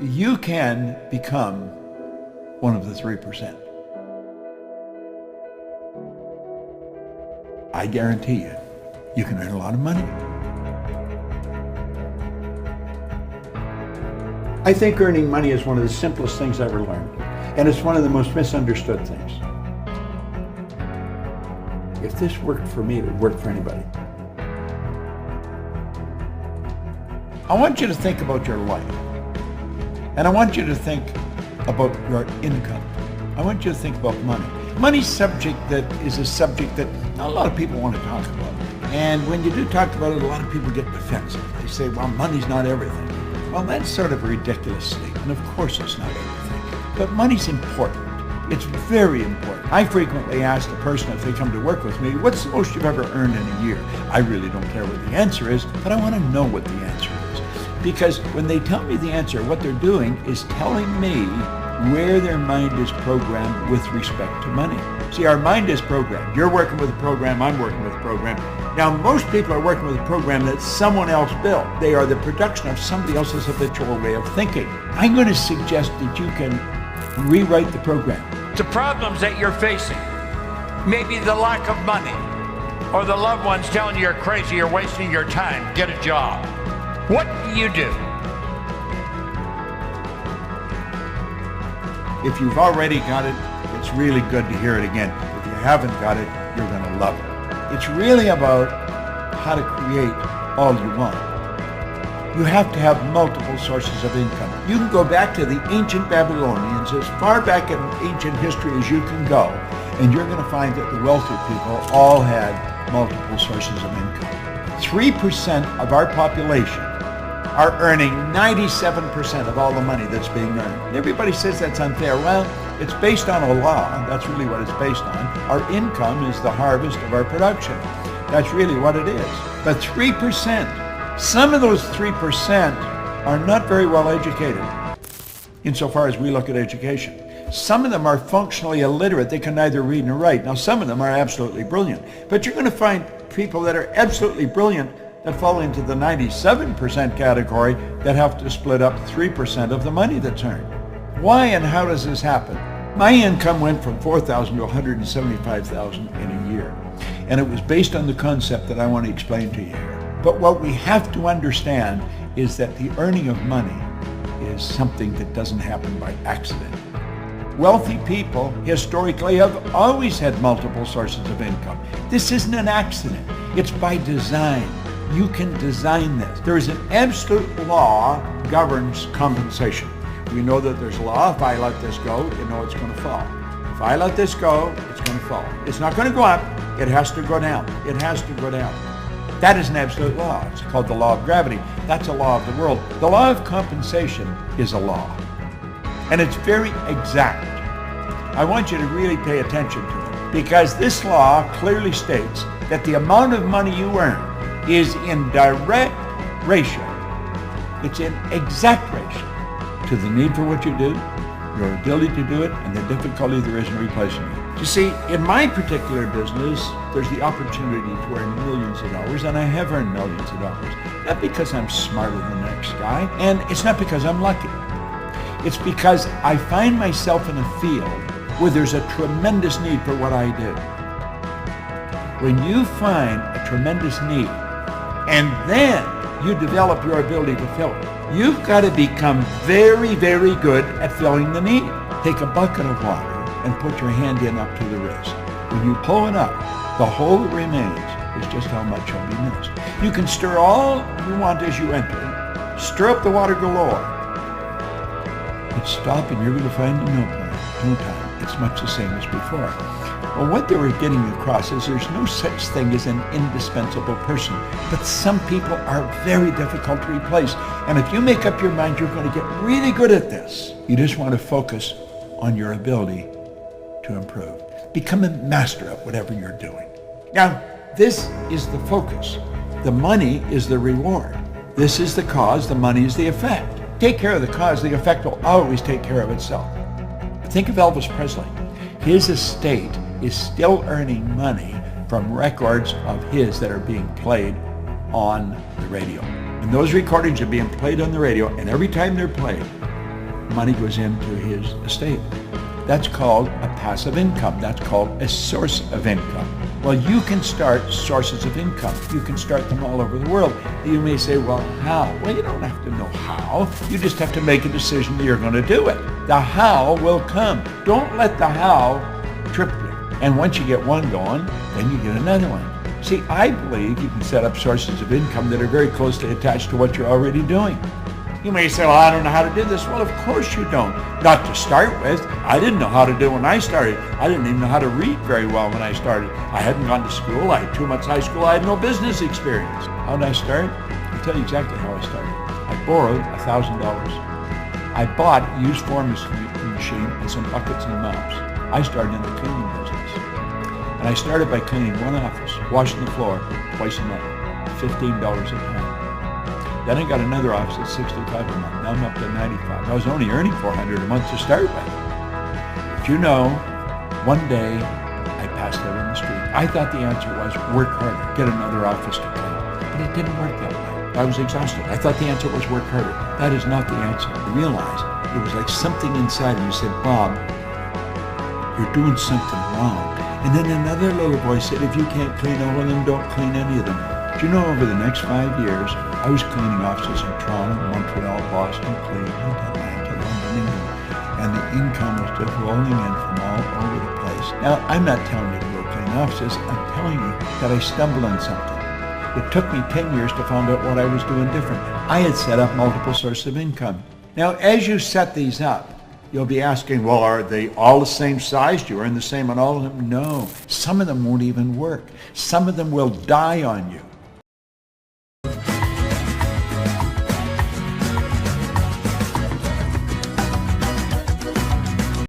you can become one of the 3%. I guarantee you, you can earn a lot of money. I think earning money is one of the simplest things I ever learned, and it's one of the most misunderstood things. If this worked for me, it would work for anybody. I want you to think about your life, and I want you to think about your income. I want you to think about money. Money's subject that is a subject that not a lot of people want to talk about. And when you do talk about it, a lot of people get defensive. They say, well, money's not everything. Well, that's sort of a ridiculous statement. Of course it's not everything. But money's important. It's very important. I frequently ask a person if they come to work with me, what's the most you've ever earned in a year? I really don't care what the answer is, but I want to know what the answer is. Because when they tell me the answer, what they're doing is telling me where their mind is programmed with respect to money. See, our mind is programmed. You're working with a program, I'm working with a program. Now, most people are working with a program that someone else built. They are the production of somebody else's habitual way of thinking. I'm going to suggest that you can rewrite the program. The problems that you're facing, maybe the lack of money, or the loved ones telling you you're crazy, you're wasting your time, get a job. What do? If you've already got it, it's really good to hear it again. If you haven't got it, you're going to love it. It's really about how to create all you want. You have to have multiple sources of income. You can go back to the ancient Babylonians, as far back in ancient history as you can go, and you're going to find that the wealthy people all had multiple sources of income. 3% of our population are earning 97% of all the money that's being earned. Everybody says that's unfair. Well, it's based on a law. That's really what it's based on. Our income is the harvest of our production. That's really what it is. But 3%, some of those 3% are not very well educated insofar as we look at education. Some of them are functionally illiterate. They can neither read nor write. Now, some of them are absolutely brilliant. But you're going to find people that are absolutely brilliant that fall into the 97% category that have to split up 3% of the money that's earned. Why and how does this happen? My income went from $4,000 to $175,000 in a year. And it was based on the concept that I want to explain to you here. But what we have to understand is that the earning of money is something that doesn't happen by accident. Wealthy people historically have always had multiple sources of income. This isn't an accident. It's by design. You can design this. There is an absolute law governs compensation. We know that there's a law. If I let this go, you know it's going to fall. If I let this go, it's going to fall. It's not going to go up. It has to go down. It has to go down. That is an absolute law. It's called the law of gravity. That's a law of the world. The law of compensation is a law. And it's very exact. I want you to really pay attention to it, because this law clearly states that the amount of money you earn is in direct ratio. It's in exact ratio to the need for what you do, your ability to do it, and the difficulty there is in replacing it. You see, in my particular business, there's the opportunity to earn millions of dollars, and I have earned millions of dollars. Not because I'm smarter than the next guy, and it's not because I'm lucky. It's because I find myself in a field where there's a tremendous need for what I do. When you find a tremendous need, and then you develop your ability to fill it, you've got to become very, very good at filling the need. Take a bucket of water and put your hand in up to the wrist. When you pull it up, the hole that remains is just how much will be missed. You can stir all you want as you enter. Stir up the water galore. But stop and you're going to find in no time. It's much the same as before. Well, what they were getting across is there's no such thing as an indispensable person, but some people are very difficult to replace. And if you make up your mind you're going to get really good at this, you just want to focus on your ability to improve. Become a master at whatever you're doing. Now, this is the focus. The money is the reward. This is the cause, the money is the effect. Take care of the cause, the effect will always take care of itself. Think of Elvis Presley. His estate is still earning money from records of his that are being played on the radio. And those recordings are being played on the radio, and every time they're played, money goes into his estate. That's called a passive income. That's called a source of income. Well, you can start sources of income. You can start them all over the world. You may say, well, how? Well, you don't have to know how. You just have to make a decision that you're going to do it. The how will come. Don't let the how trip you. And once you get one going, then you get another one. See, I believe you can set up sources of income that are very closely attached to what you're already doing. You may say, well, I don't know how to do this. Well, of course you don't. Not to start with. I didn't know how to do when I started. I didn't even know how to read very well when I started. I hadn't gone to school. I had 2 months high school. I had no business experience. How did I start? I'll tell you exactly how I started. I borrowed $1,000. I bought a used forming machine and some buckets and mops. I started in the cleaning business. And I started by cleaning one office, washing the floor twice a month, $15 a time. Then I got another office at $65 a month. Now I'm up to $95. I was only earning $400 a month to start with. But you know, one day I passed out on the street. I thought the answer was work harder, get another office to clean. But it didn't work that way. I was exhausted. I thought the answer was work harder. That is not the answer. I realized it was like something inside of me said, Bob, you're doing something wrong. And then another little voice said, if you can't clean all of them, don't clean any of them. Do you know, over the next 5 years, I was cleaning offices in Toronto, Montreal, Boston, Cleveland, Atlanta, London, England. And the income was just rolling in from all over the place. Now, I'm not telling you to go clean offices. I'm telling you that I stumbled on something. It took me 10 years to find out what I was doing different. I had set up multiple sources of income. Now, as you set these up, you'll be asking, well, are they all the same size? Do you earn the same on all of them? No. Some of them won't even work. Some of them will die on you.